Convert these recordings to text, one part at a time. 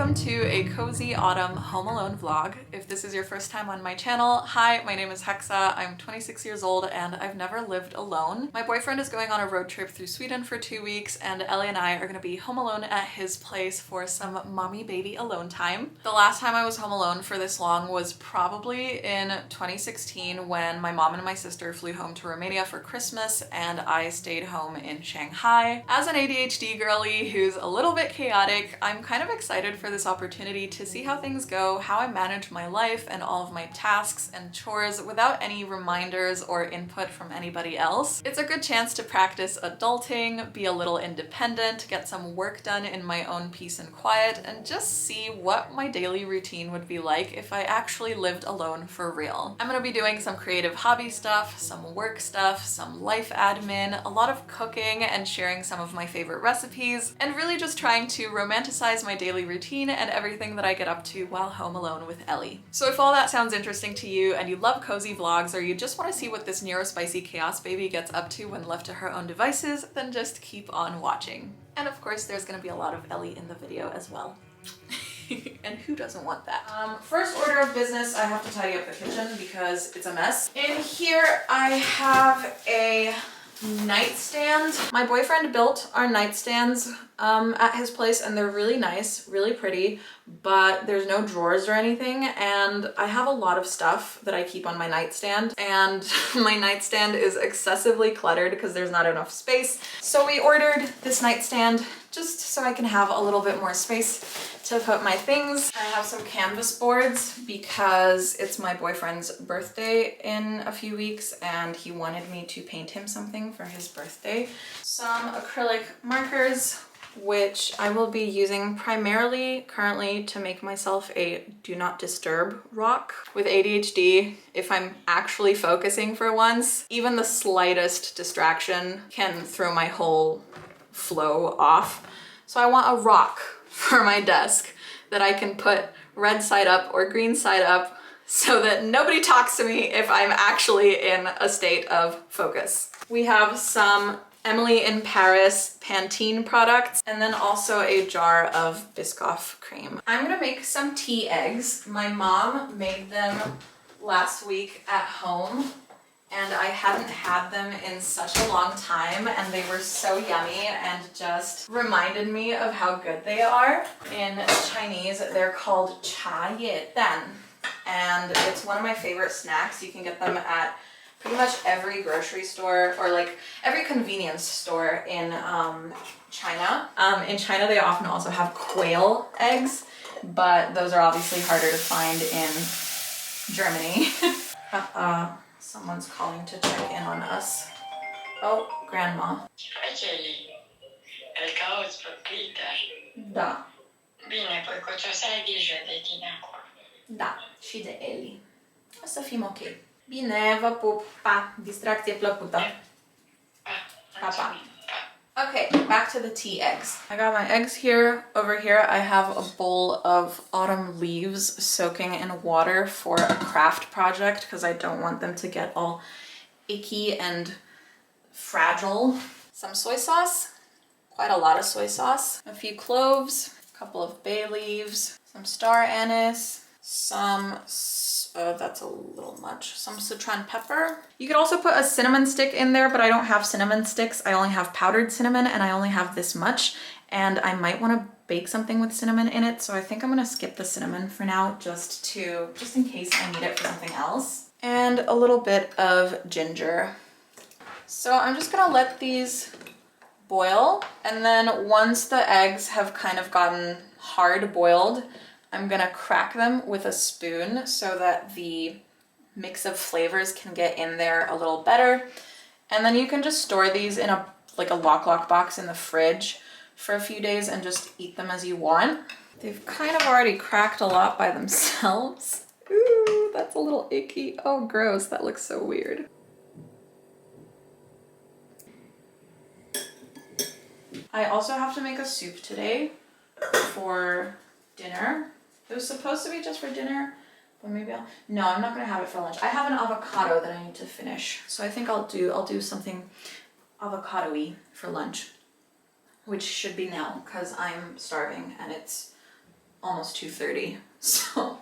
welcome to a cozy autumn home alone vlog. If this is your first time on my channel, hi, my name is Hexa. I'm 26 years old and I've never lived alone. My boyfriend is going on a road trip through Sweden for 2 weeks and Ellie and I are gonna be home alone at his place for some mommy baby alone time. The last time I was home alone for this long was probably in 2016 when my mom and my sister flew home to Romania for Christmas and I stayed home in Shanghai. As an ADHD girly who's a little bit chaotic, I'm kind of excited for this opportunity to see how things go, how I manage my life and all of my tasks and chores without any reminders or input from anybody else. It's a good chance to practice adulting, be a little independent, get some work done in my own peace and quiet, and just see what my daily routine would be like if I actually lived alone for real. I'm gonna be doing some creative hobby stuff, some work stuff, some life admin, a lot of cooking and sharing some of my favorite recipes, and really just trying to romanticize my daily routine and everything that I get up to while home alone with Ellie. So if all that sounds interesting to you and you love cozy vlogs or you just want to see what this neurospicy chaos baby gets up to when left to her own devices, then just keep on watching. And of course there's going to be a lot of Ellie in the video as well. And who doesn't want that? First order of business, I have to tidy up the kitchen because it's a mess. In here I have a nightstand. My boyfriend built our nightstands at his place and they're really nice, really pretty, but there's no drawers or anything and I have a lot of stuff that I keep on my nightstand and my nightstand is excessively cluttered because there's not enough space. So we ordered this nightstand just so I can have a little bit more space to put my things. I have some canvas boards because it's my boyfriend's birthday in a few weeks and he wanted me to paint him something for his birthday. Some acrylic markers, which I will be using primarily currently to make myself a do not disturb rock. With ADHD, if I'm actually focusing for once, even the slightest distraction can throw my whole flow off. So I want a rock for my desk that I can put red side up or green side up so that nobody talks to me if I'm actually in a state of focus. We have some Emily in Paris Pantene products and then also a jar of Biscoff cream. I'm gonna make some tea eggs. My mom made them last week at home and I hadn't had them in such a long time and they were so yummy and just reminded me of how good they are. In Chinese, they're called cha ye dan and it's one of my favorite snacks. You can get them at pretty much every grocery store or like every convenience store in China. In China, they often also have quail eggs, but those are obviously harder to find in Germany. Someone's calling to check in on us. Oh, grandma. Da. Bine, poi cu ce o să ai grijă de tine acolo. Da, și de Ellie. O să fim ok. Bine, vă pup. Pa, distracție plăcută. Pa, pa. Okay, back to the tea eggs. I got my eggs here. Over here, I have a bowl of autumn leaves soaking in water for a craft project because I don't want them to get all icky and fragile. Some soy sauce, quite a lot of soy sauce, a few cloves, a couple of bay leaves, some star anise, some that's a little much. Some citron pepper. You could also put a cinnamon stick in there, but I don't have cinnamon sticks. I only have powdered cinnamon and I only have this much. And I might want to bake something with cinnamon in it. So I think I'm going to skip the cinnamon for now just in case I need it for something else. And a little bit of ginger. So I'm just going to let these boil. And then once the eggs have kind of gotten hard boiled, I'm gonna crack them with a spoon so that the mix of flavors can get in there a little better. And then you can just store these in a lock box in the fridge for a few days and just eat them as you want. They've kind of already cracked a lot by themselves. Ooh, that's a little icky. Oh, gross, that looks so weird. I also have to make a soup today for dinner. It was supposed to be just for dinner, but maybe no, I'm not gonna have it for lunch. I have an avocado that I need to finish. So I think I'll do something avocado-y for lunch, which should be now because I'm starving and it's almost 2:30, so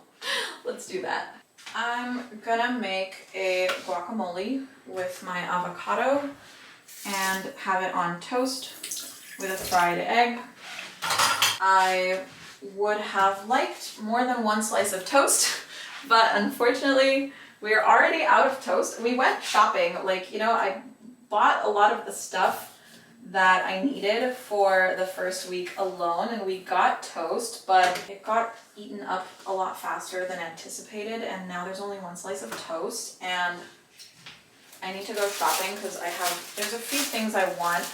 let's do that. I'm gonna make a guacamole with my avocado and have it on toast with a fried egg. I would have liked more than one slice of toast, but unfortunately we're already out of toast. We went shopping, like, you know, I bought a lot of the stuff that I needed for the first week alone, and we got toast, but it got eaten up a lot faster than anticipated, and now there's only one slice of toast, and I need to go shopping because there's a few things I want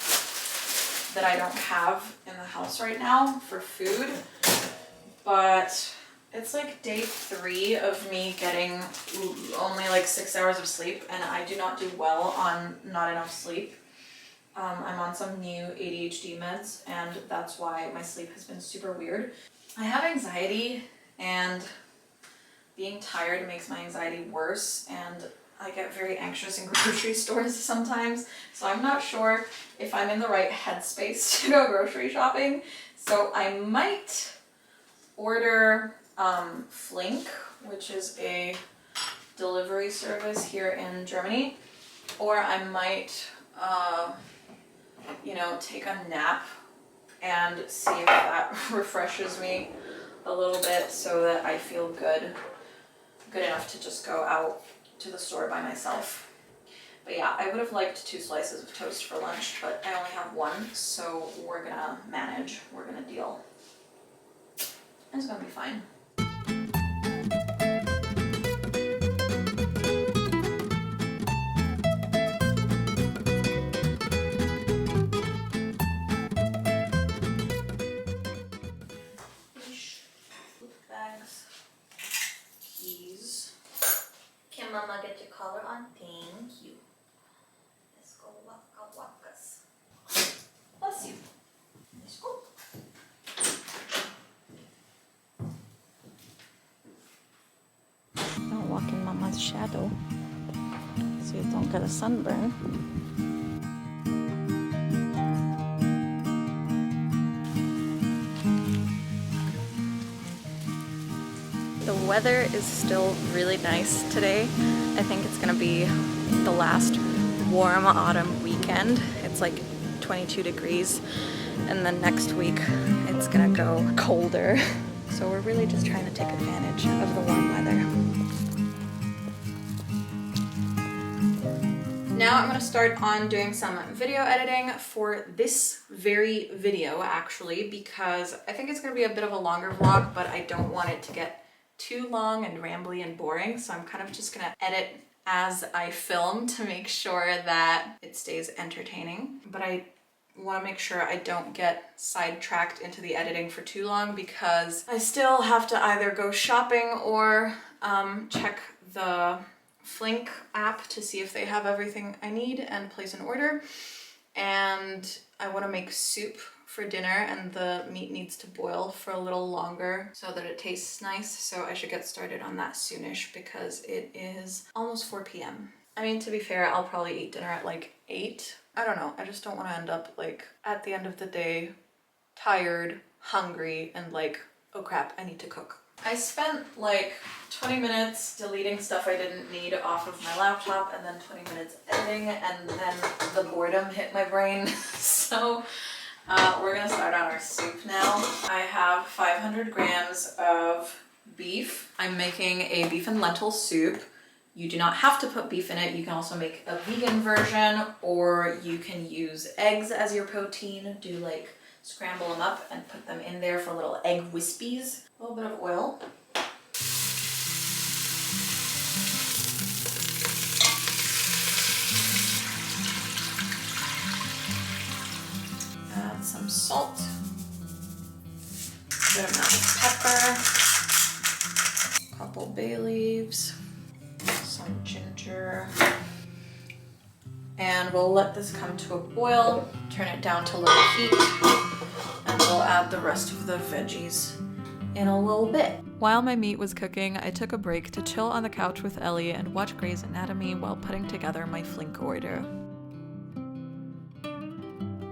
that I don't have in the house right now for food, but it's like day 3 of me getting only like 6 hours of sleep, and I do not do well on not enough sleep. I'm on some new ADHD meds, and that's why my sleep has been super weird. I have anxiety, and being tired makes my anxiety worse, and I get very anxious in grocery stores sometimes, so I'm not sure if I'm in the right headspace to go grocery shopping. So I might order Flink, which is a delivery service here in Germany, or I might you know, take a nap and see if that refreshes me a little bit so that I feel good enough to just go out to the store by myself. But yeah, I would have liked 2 slices of toast for lunch, but I only have 1, so we're gonna manage, we're gonna deal. It's gonna be fine. Bags, keys. Can Mama get your collar on? Thank you. Let's go waka wakas. Bless you. Let's go. Don't walk in Mama's shadow so you don't get a sunburn. The weather is still really nice today. I think it's gonna be the last warm autumn weekend. It's like 22 degrees, and then next week it's gonna go colder. So we're really just trying to take advantage of the warm weather. Now I'm gonna start on doing some video editing for this very video, actually, because I think it's gonna be a bit of a longer vlog, but I don't want it to get too long and rambly and boring, so I'm kind of just gonna edit as I film to make sure that it stays entertaining. But I want to make sure I don't get sidetracked into the editing for too long, because I still have to either go shopping or check the Flink app to see if they have everything I need and place an order. And I want to make soup for dinner, and the meat needs to boil for a little longer so that it tastes nice. So I should get started on that soonish because it is almost 4 p.m. I mean, to be fair, I'll probably eat dinner at like 8. I don't know. I just don't want to end up like at the end of the day tired, hungry, and like, oh crap, I need to cook. I spent like 20 minutes deleting stuff I didn't need off of my laptop, and then 20 minutes editing, and then the boredom hit my brain. So we're gonna start on our soup now. I have 500 grams of beef. I'm making a beef and lentil soup. You do not have to put beef in it. You can also make a vegan version, or you can use eggs as your protein. Do like scramble them up and put them in there for little egg wispies. A little bit of oil. Add some salt. Good amount of pepper. A couple bay leaves. Some ginger. And we'll let this come to a boil. Turn it down to low heat. And we'll add the rest of the veggies in a little bit. While my meat was cooking, I took a break to chill on the couch with Ellie and watch Grey's Anatomy while putting together my Flink order.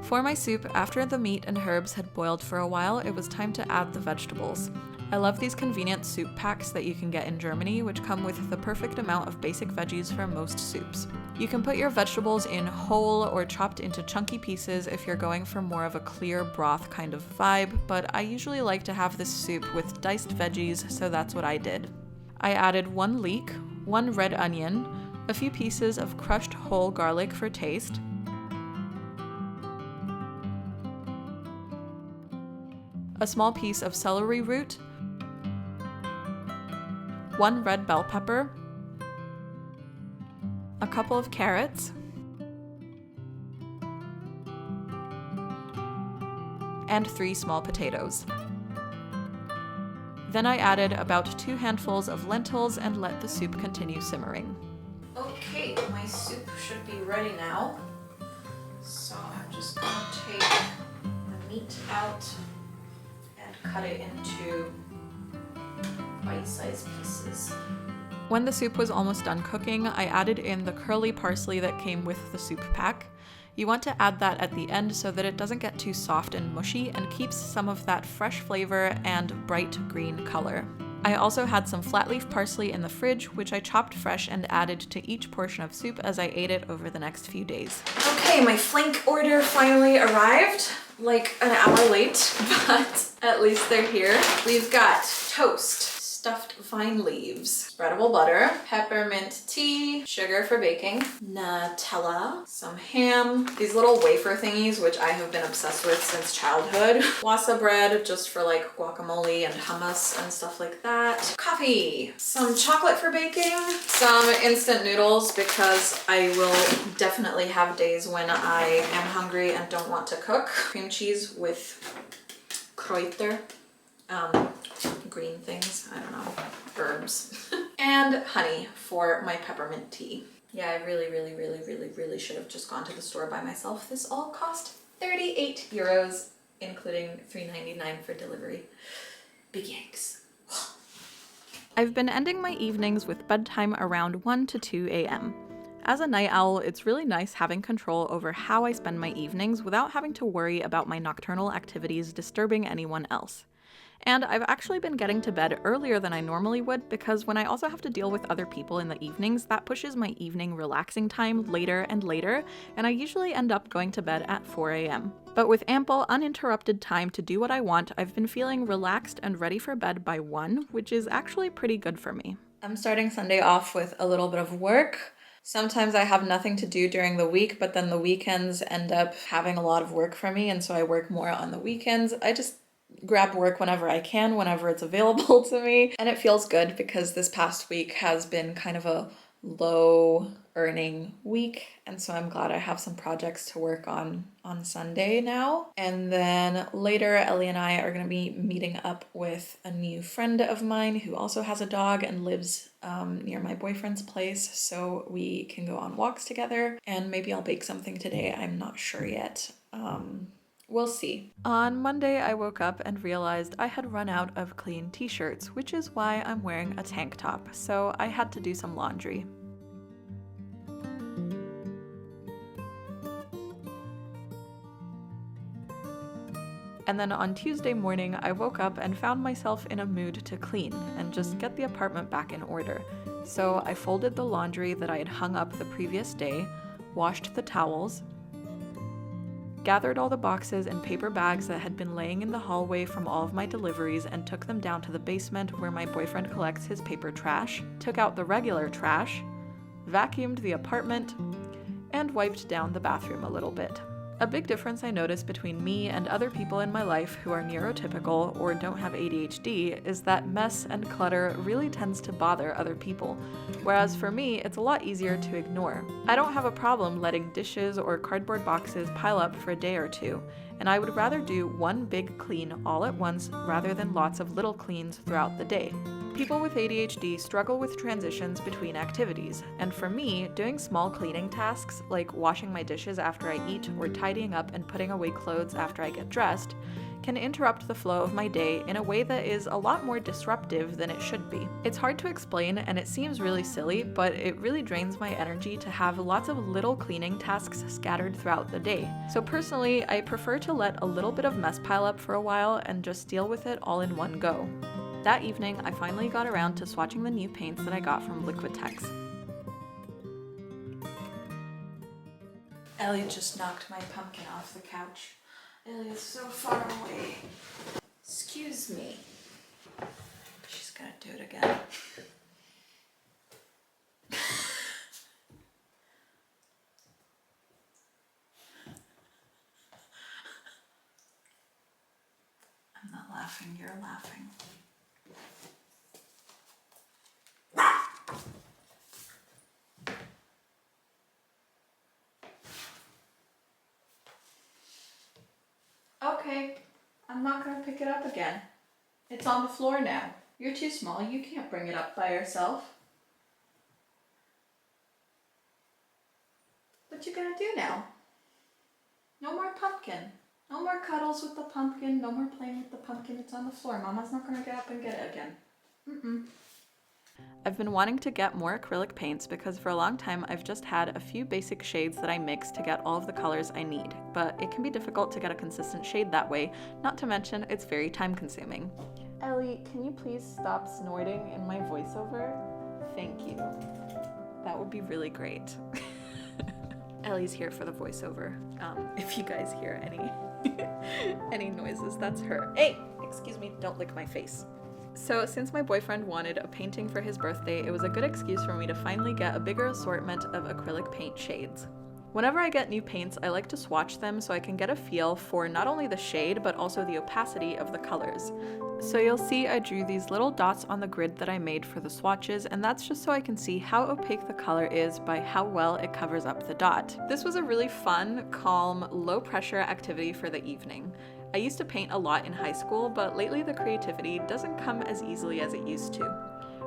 For my soup, after the meat and herbs had boiled for a while, it was time to add the vegetables. I love these convenient soup packs that you can get in Germany, which come with the perfect amount of basic veggies for most soups. You can put your vegetables in whole or chopped into chunky pieces if you're going for more of a clear broth kind of vibe, but I usually like to have this soup with diced veggies, so that's what I did. I added 1 leek, 1 red onion, a few pieces of crushed whole garlic for taste, a small piece of celery root, 1 red bell pepper, a couple of carrots, and 3 small potatoes. Then I added about 2 handfuls of lentils and let the soup continue simmering. Okay, my soup should be ready now. So I'm just gonna take the meat out and cut it into bite-sized pieces. When the soup was almost done cooking, I added in the curly parsley that came with the soup pack. You want to add that at the end so that it doesn't get too soft and mushy and keeps some of that fresh flavor and bright green color. I also had some flat leaf parsley in the fridge, which I chopped fresh and added to each portion of soup as I ate it over the next few days. Okay, my flank order finally arrived, like an hour late, but at least they're here. We've got toast, stuffed vine leaves, spreadable butter, peppermint tea, sugar for baking, Nutella, some ham, these little wafer thingies, which I have been obsessed with since childhood, wasa bread, just for like guacamole and hummus and stuff like that, coffee, some chocolate for baking, some instant noodles because I will definitely have days when I am hungry and don't want to cook, cream cheese with Kräuter, green things, I don't know, herbs, and honey for my peppermint tea. Yeah, I really should have just gone to the store by myself. This all cost 38 euros, including $3.99 for delivery. Big yanks. I've been ending my evenings with bedtime around 1 to 2 a.m. As a night owl, it's really nice having control over how I spend my evenings without having to worry about my nocturnal activities disturbing anyone else. And I've actually been getting to bed earlier than I normally would because when I also have to deal with other people in the evenings, that pushes my evening relaxing time later and later, and I usually end up going to bed at 4 a.m. But with ample, uninterrupted time to do what I want, I've been feeling relaxed and ready for bed by 1, which is actually pretty good for me. I'm starting Sunday off with a little bit of work. Sometimes I have nothing to do during the week, but then the weekends end up having a lot of work for me, and so I work more on the weekends. I just grab work whenever I can, whenever it's available to me. And it feels good because this past week has been kind of a low earning week. And so I'm glad I have some projects to work on Sunday now. And then later, Ellie and I are going to be meeting up with a new friend of mine who also has a dog and lives near my boyfriend's place. So we can go on walks together and maybe I'll bake something today. I'm not sure yet. We'll see. On Monday, I woke up and realized I had run out of clean t-shirts, which is why I'm wearing a tank top, so I had to do some laundry. And then on Tuesday morning, I woke up and found myself in a mood to clean and just get the apartment back in order. So I folded the laundry that I had hung up the previous day, washed the towels, gathered all the boxes and paper bags that had been laying in the hallway from all of my deliveries and took them down to the basement where my boyfriend collects his paper trash, took out the regular trash, vacuumed the apartment, and wiped down the bathroom a little bit. A big difference I noticed between me and other people in my life who are neurotypical or don't have ADHD is that mess and clutter really tends to bother other people, whereas for me, it's a lot easier to ignore. I don't have a problem letting dishes or cardboard boxes pile up for a day or two, and I would rather do one big clean all at once rather than lots of little cleans throughout the day. People with ADHD struggle with transitions between activities, and for me, doing small cleaning tasks like washing my dishes after I eat or tidying up and putting away clothes after I get dressed can interrupt the flow of my day in a way that is a lot more disruptive than it should be. It's hard to explain and it seems really silly, but it really drains my energy to have lots of little cleaning tasks scattered throughout the day. So personally, I prefer to let a little bit of mess pile up for a while and just deal with it all in one go. That evening, I finally got around to swatching the new paints that I got from Liquitex. Ellie just knocked my pumpkin off the couch. Ellie is so far away. Excuse me. She's gonna do it again. I'm not laughing, you're laughing. Okay, I'm not gonna pick it up again. It's on the floor now. You're too small, you can't bring it up by yourself. What you gonna do now? No more pumpkin. No more cuddles with the pumpkin, no more playing with the pumpkin. It's on the floor. Mama's not gonna get up and get it again. Mm-mm. I've been wanting to get more acrylic paints because for a long time I've just had a few basic shades that I mix to get all of the colors I need, but it can be difficult to get a consistent shade that way, not to mention it's very time consuming. Ellie, can you please stop snorting in my voiceover? Thank you. That would be really great. Ellie's here for the voiceover. If you guys hear any noises, that's her. Hey, excuse me, don't lick my face. So since my boyfriend wanted a painting for his birthday, it was a good excuse for me to finally get a bigger assortment of acrylic paint shades. Whenever I get new paints, I like to swatch them so I can get a feel for not only the shade, but also the opacity of the colors. So you'll see I drew these little dots on the grid that I made for the swatches, and that's just so I can see how opaque the color is by how well it covers up the dot. This was a really fun, calm, low pressure activity for the evening. I used to paint a lot in high school, but lately the creativity doesn't come as easily as it used to.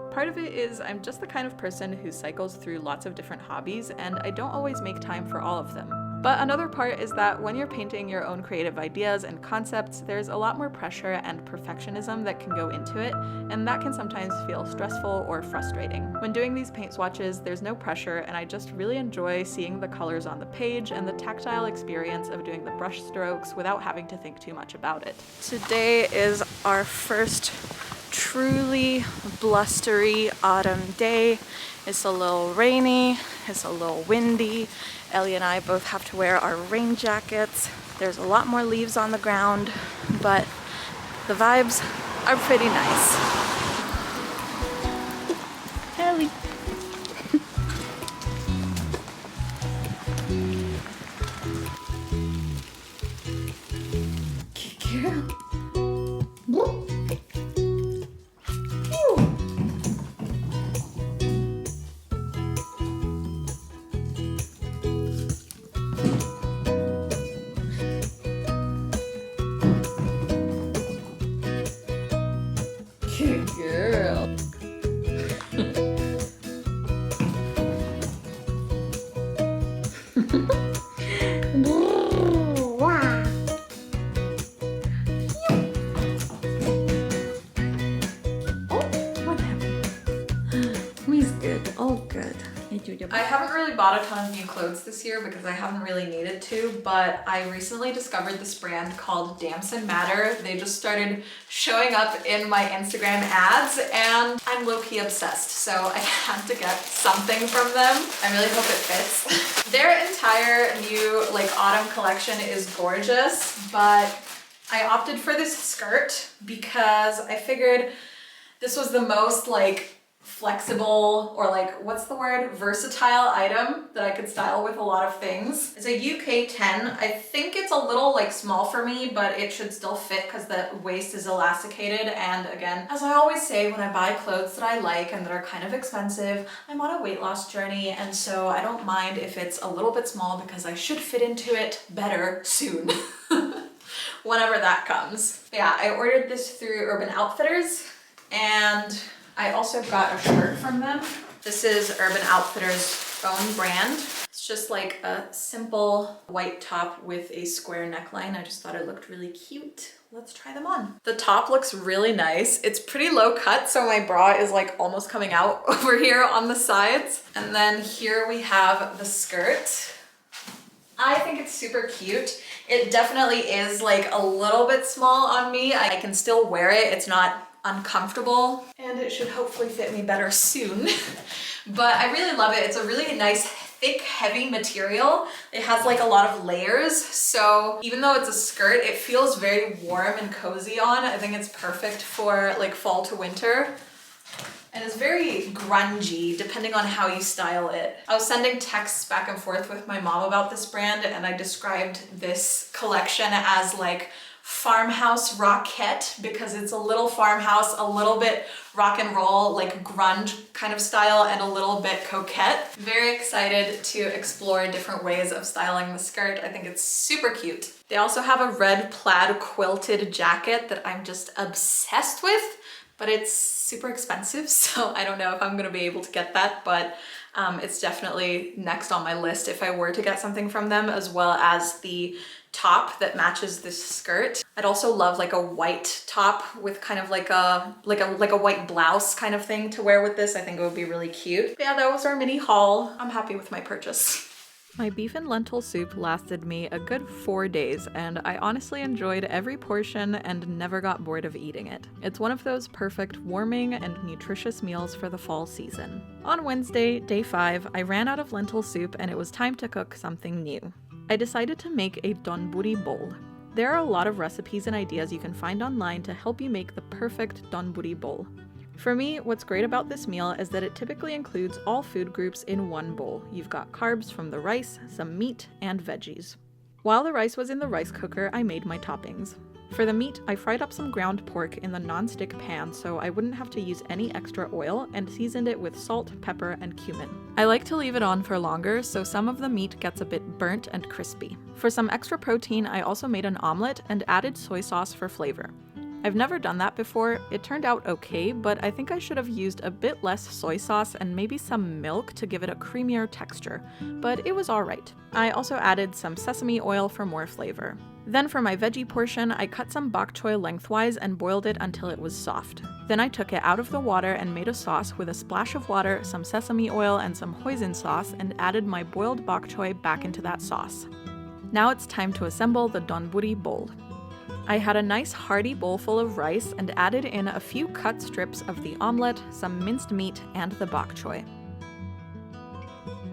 Part of it is I'm just the kind of person who cycles through lots of different hobbies, and I don't always make time for all of them. But another part is that when you're painting your own creative ideas and concepts, there's a lot more pressure and perfectionism that can go into it, and that can sometimes feel stressful or frustrating. When doing these paint swatches, there's no pressure, and I just really enjoy seeing the colors on the page and the tactile experience of doing the brush strokes without having to think too much about it. Today is our first truly blustery autumn day. It's a little rainy, it's a little windy. Ellie and I both have to wear our rain jackets. There's a lot more leaves on the ground, but the vibes are pretty nice. Ellie. Good girl. I haven't really bought a ton of new clothes this year because I haven't really needed to, but I recently discovered this brand called Damson Matter. They just started showing up in my Instagram ads and I'm low-key obsessed, so I had to get something from them. I really hope it fits. Their entire new autumn collection is gorgeous, but I opted for this skirt because I figured this was the most flexible or what's the word, versatile item that I could style with a lot of things. It's a UK 10. I think it's a little small for me, but it should still fit because the waist is elasticated. And again, as I always say, when I buy clothes that I like and that are kind of expensive, I'm on a weight loss journey, and so I don't mind if it's a little bit small because I should fit into it better soon. Whenever that comes. But yeah, I ordered this through Urban Outfitters, and I also got a shirt from them. This is Urban Outfitters' own brand. It's just a simple white top with a square neckline. I just thought it looked really cute. Let's try them on. The top looks really nice. It's pretty low cut, so my bra is almost coming out over here on the sides. And then here we have the skirt. I think it's super cute. It definitely is a little bit small on me. I can still wear it. It's not uncomfortable, and it should hopefully fit me better soon. But I really love it. It's a really nice, thick, heavy material. It has like a lot of layers, so even though it's a skirt, it feels very warm and cozy on. I think it's perfect for like fall to winter. And it's very grungy depending on how you style it. I was sending texts back and forth with my mom about this brand, and I described this collection as like farmhouse rockette, because it's a little farmhouse, a little bit rock and roll, like grunge kind of style, and a little bit coquette. Very excited to explore different ways of styling the skirt. I think it's super cute. They also have a red plaid quilted jacket that I'm just obsessed with, but it's super expensive, so I don't know if I'm gonna be able to get that, but it's definitely next on my list if I were to get something from them, as well as the top that matches this skirt. I'd also love like a white top with kind of like a white blouse kind of thing to wear with this. I think it would be really cute. But yeah, that was our mini haul. I'm happy with my purchase. My beef and lentil soup lasted me a good 4 days, and I honestly enjoyed every portion and never got bored of eating it. It's one of those perfect warming and nutritious meals for the fall season. On Wednesday, day 5, I ran out of lentil soup and it was time to cook something new. I decided to make a donburi bowl. There are a lot of recipes and ideas you can find online to help you make the perfect donburi bowl. For me, what's great about this meal is that it typically includes all food groups in one bowl. You've got carbs from the rice, some meat, and veggies. While the rice was in the rice cooker, I made my toppings. For the meat, I fried up some ground pork in the non-stick pan so I wouldn't have to use any extra oil, and seasoned it with salt, pepper, and cumin. I like to leave it on for longer so some of the meat gets a bit burnt and crispy. For some extra protein, I also made an omelet and added soy sauce for flavor. I've never done that before. It turned out okay, but I think I should have used a bit less soy sauce and maybe some milk to give it a creamier texture, but it was alright. I also added some sesame oil for more flavor. Then for my veggie portion, I cut some bok choy lengthwise and boiled it until it was soft. Then I took it out of the water and made a sauce with a splash of water, some sesame oil, and some hoisin sauce, and added my boiled bok choy back into that sauce. Now it's time to assemble the donburi bowl. I had a nice hearty bowl full of rice and added in a few cut strips of the omelette, some minced meat, and the bok choy.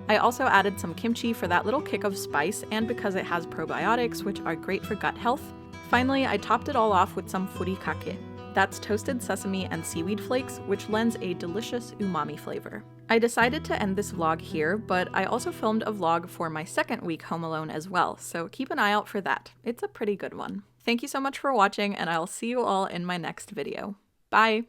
I also added some kimchi for that little kick of spice and because it has probiotics, which are great for gut health. Finally, I topped it all off with some furikake. That's toasted sesame and seaweed flakes, which lends a delicious umami flavor. I decided to end this vlog here, but I also filmed a vlog for my second week home alone as well, so keep an eye out for that. It's a pretty good one. Thank you so much for watching, and I'll see you all in my next video. Bye!